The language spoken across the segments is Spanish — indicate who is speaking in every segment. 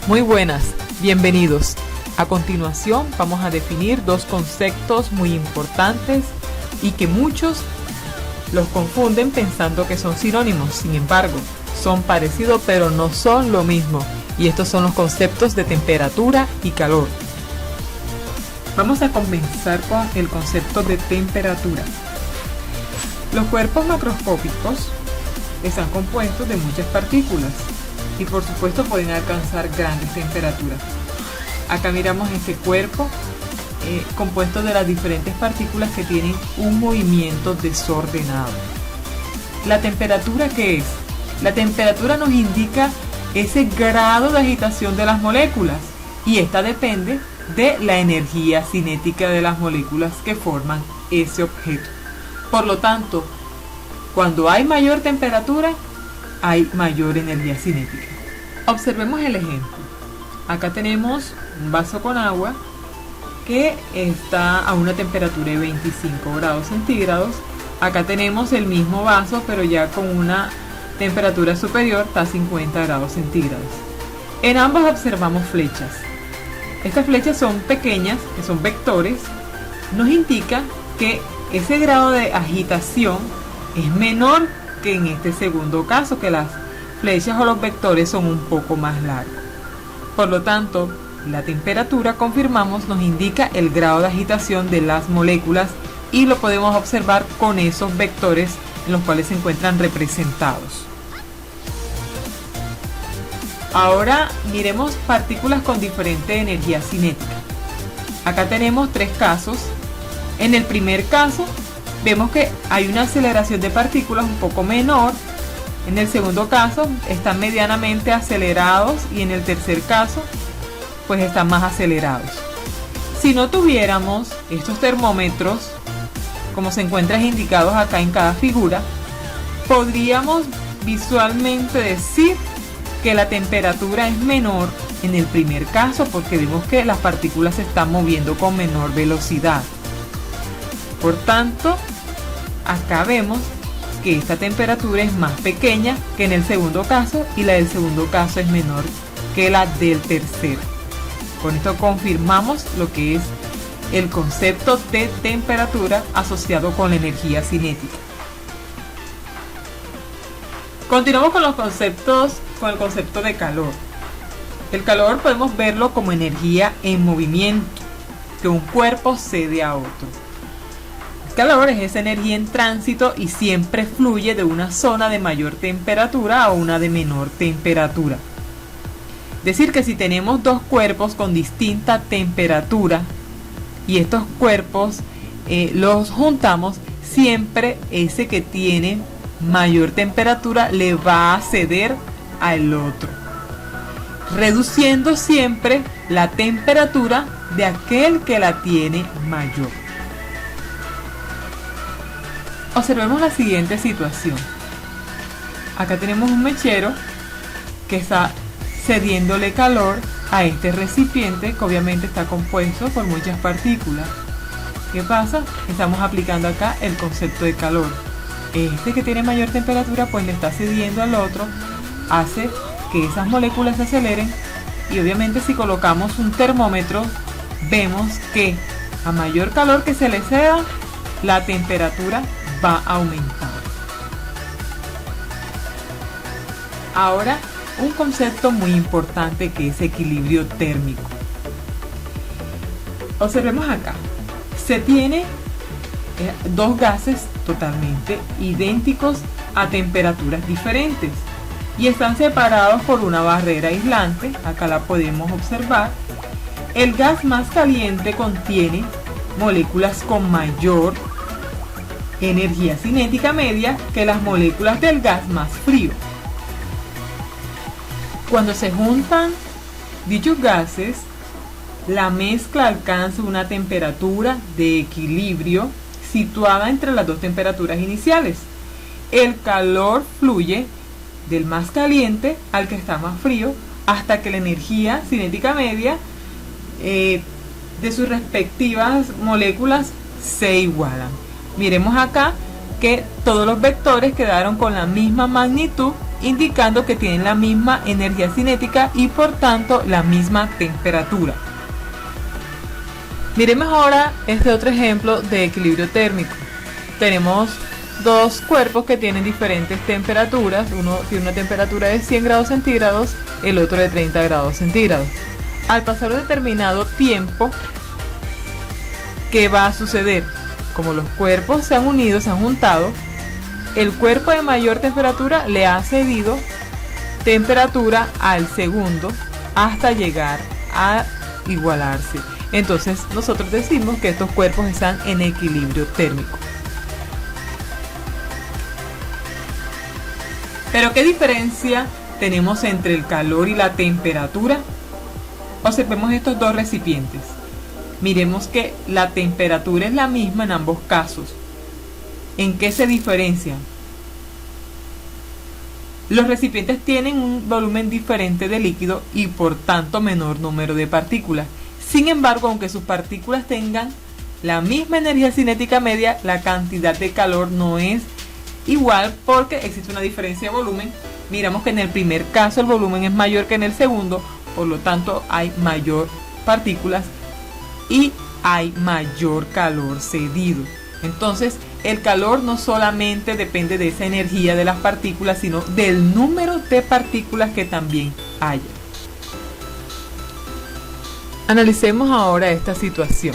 Speaker 1: Muy buenas, bienvenidos. A continuación vamos a definir dos conceptos muy importantes y que muchos los confunden pensando que son sinónimos. Sin embargo, son parecidos pero no son lo mismo. Y estos son los conceptos de temperatura y calor. Vamos a comenzar con el concepto de temperatura. Los cuerpos macroscópicos están compuestos de muchas partículas y por supuesto pueden alcanzar grandes temperaturas. Acá miramos este cuerpo compuesto de las diferentes partículas que tienen un movimiento desordenado. ¿La temperatura qué es? La temperatura nos indica ese grado de agitación de las moléculas y esta depende de la energía cinética de las moléculas que forman ese objeto. Por lo tanto, cuando hay mayor temperatura, hay mayor energía cinética. Observemos el ejemplo. Acá tenemos un vaso con agua que está a una temperatura de 25 grados centígrados. Acá tenemos el mismo vaso, pero ya con una temperatura superior, está a 50 grados centígrados. En ambos observamos flechas. Estas flechas son pequeñas, que son vectores. Nos indica que ese grado de agitación es menor que en este segundo caso, que las flechas o los vectores son un poco más largos. Por lo tanto, la temperatura, confirmamos, nos indica el grado de agitación de las moléculas y lo podemos observar con esos vectores en los cuales se encuentran representados. Ahora miremos partículas con diferente energía cinética. Acá tenemos tres casos. En el primer caso vemos que hay una aceleración de partículas un poco menor. En el segundo caso están medianamente acelerados y en el tercer caso pues están más acelerados. Si no tuviéramos estos termómetros como se encuentran indicados acá en cada figura, podríamos visualmente decir que la temperatura es menor en el primer caso porque vemos que las partículas se están moviendo con menor velocidad. Por tanto, acá vemos que esta temperatura es más pequeña que en el segundo caso y la del segundo caso es menor que la del tercero. Con esto confirmamos lo que es el concepto de temperatura asociado con la energía cinética. Continuamos con el concepto de calor. El calor podemos verlo como energía en movimiento que un cuerpo cede a otro. El calor es esa energía en tránsito y siempre fluye de una zona de mayor temperatura a una de menor temperatura. Decir que si tenemos dos cuerpos con distinta temperatura y estos cuerpos los juntamos, siempre ese que tiene mayor temperatura le va a ceder al otro, reduciendo siempre la temperatura de aquel que la tiene mayor. Observemos la siguiente situación. Acá tenemos un mechero que está cediéndole calor a este recipiente que obviamente está compuesto por muchas partículas. ¿Qué pasa? Estamos aplicando acá el concepto de calor. Este que tiene mayor temperatura pues le está cediendo al otro, hace que esas moléculas se aceleren y obviamente si colocamos un termómetro vemos que a mayor calor que se le ceda, la temperatura va a aumentar. Ahora, un concepto muy importante que es equilibrio térmico. Observemos acá. Se tiene dos gases totalmente idénticos a temperaturas diferentes y están separados por una barrera aislante. Acá la podemos observar. El gas más caliente contiene moléculas con mayor energía cinética media que las moléculas del gas más frío. Cuando se juntan dichos gases, la mezcla alcanza una temperatura de equilibrio situada entre las dos temperaturas iniciales. El calor fluye del más caliente al que está más frío hasta que la energía cinética media de sus respectivas moléculas se igualan. Miremos acá que todos los vectores quedaron con la misma magnitud indicando que tienen la misma energía cinética y por tanto la misma temperatura. Miremos ahora este otro ejemplo de equilibrio térmico. Tenemos dos cuerpos que tienen diferentes temperaturas. Uno tiene una temperatura de 100 grados centígrados, el otro de 30 grados centígrados. Al pasar un determinado tiempo, ¿qué va a suceder? Como los cuerpos se han unido, se han juntado, el cuerpo de mayor temperatura le ha cedido temperatura al segundo hasta llegar a igualarse. Entonces nosotros decimos que estos cuerpos están en equilibrio térmico. Pero ¿qué diferencia tenemos entre el calor y la temperatura? Observemos estos dos recipientes. Miremos que la temperatura es la misma en ambos casos. ¿En qué se diferencian? Los recipientes tienen un volumen diferente de líquido y por tanto menor número de partículas. Sin embargo, aunque sus partículas tengan la misma energía cinética media, la cantidad de calor no es igual porque existe una diferencia de volumen. Miramos que en el primer caso el volumen es mayor que en el segundo, por lo tanto hay mayor partículas y hay mayor calor cedido. Entonces el calor no solamente depende de esa energía de las partículas, sino del número de partículas que también haya. Analicemos ahora esta situación.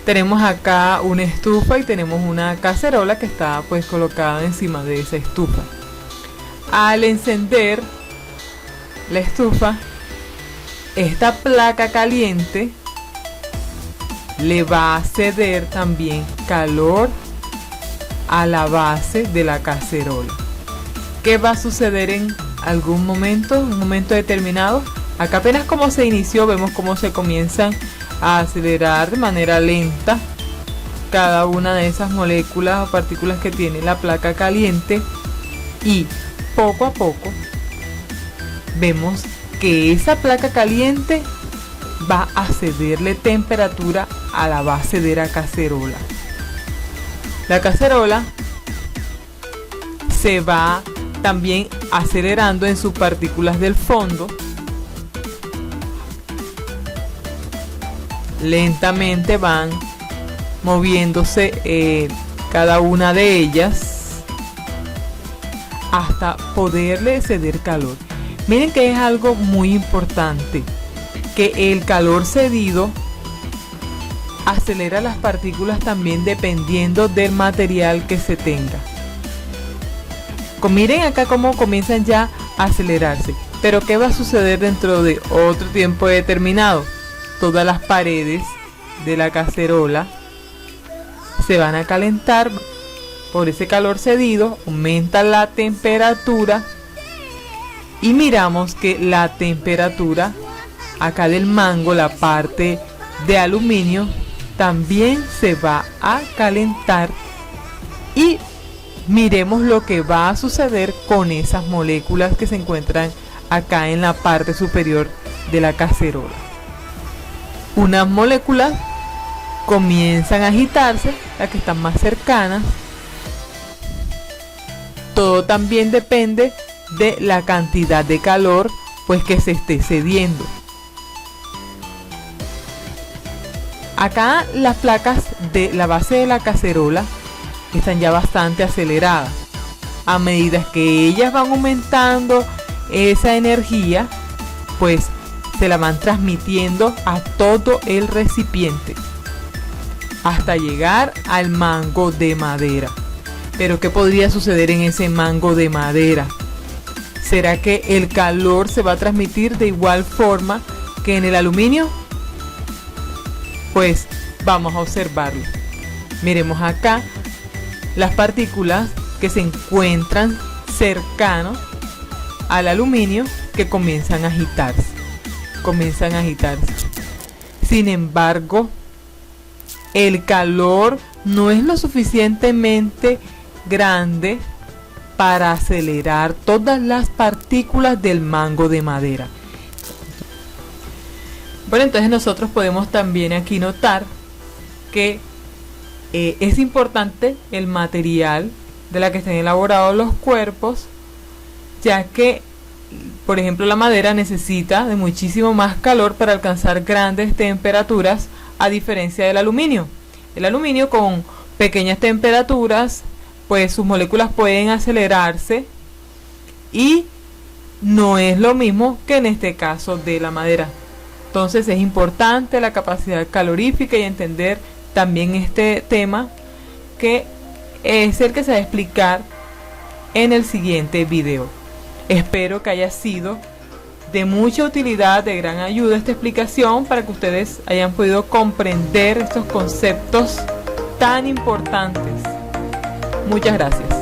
Speaker 1: Tenemos acá una estufa y tenemos una cacerola que está pues colocada encima de esa estufa. Al encender la estufa, esta placa caliente le va a ceder también calor a la base de la cacerola. ¿Qué va a suceder en algún momento, en un momento determinado? Acá apenas como se inició vemos cómo se comienzan a acelerar de manera lenta cada una de esas moléculas o partículas que tiene la placa caliente, y poco a poco vemos que esa placa caliente va a cederle temperatura a la base de la cacerola. La cacerola se va también acelerando en sus partículas del fondo. Lentamente van moviéndose cada una de ellas hasta poderle ceder calor. Miren que es algo muy importante, que el calor cedido acelera las partículas también dependiendo del material que se tenga. Miren acá cómo comienzan ya a acelerarse. Pero ¿qué va a suceder dentro de otro tiempo determinado? Todas las paredes de la cacerola se van a calentar por ese calor cedido, aumenta la temperatura y miramos que la temperatura acá del mango, la parte de aluminio, también se va a calentar, y miremos lo que va a suceder con esas moléculas que se encuentran acá en la parte superior de la cacerola. Unas moléculas comienzan a agitarse, las que están más cercanas. Todo también depende de la cantidad de calor pues que se esté cediendo. Acá las placas de la base de la cacerola están ya bastante aceleradas. A medida que ellas van aumentando esa energía, pues se la van transmitiendo a todo el recipiente hasta llegar al mango de madera. Pero ¿qué podría suceder en ese mango de madera? ¿Será que el calor se va a transmitir de igual forma que en el aluminio? Pues vamos a observarlo. Miremos acá las partículas que se encuentran cercanos al aluminio que comienzan a agitarse. Sin embargo, el calor no es lo suficientemente grande para acelerar todas las partículas del mango de madera. Bueno, entonces nosotros podemos también aquí notar que es importante el material de la que estén elaborados los cuerpos, ya que, por ejemplo, la madera necesita de muchísimo más calor para alcanzar grandes temperaturas, a diferencia del aluminio. El aluminio, con pequeñas temperaturas, pues sus moléculas pueden acelerarse y no es lo mismo que en este caso de la madera. Entonces es importante la capacidad calorífica y entender también este tema, que es el que se va a explicar en el siguiente video. Espero que haya sido de mucha utilidad, de gran ayuda esta explicación, para que ustedes hayan podido comprender estos conceptos tan importantes. Muchas gracias.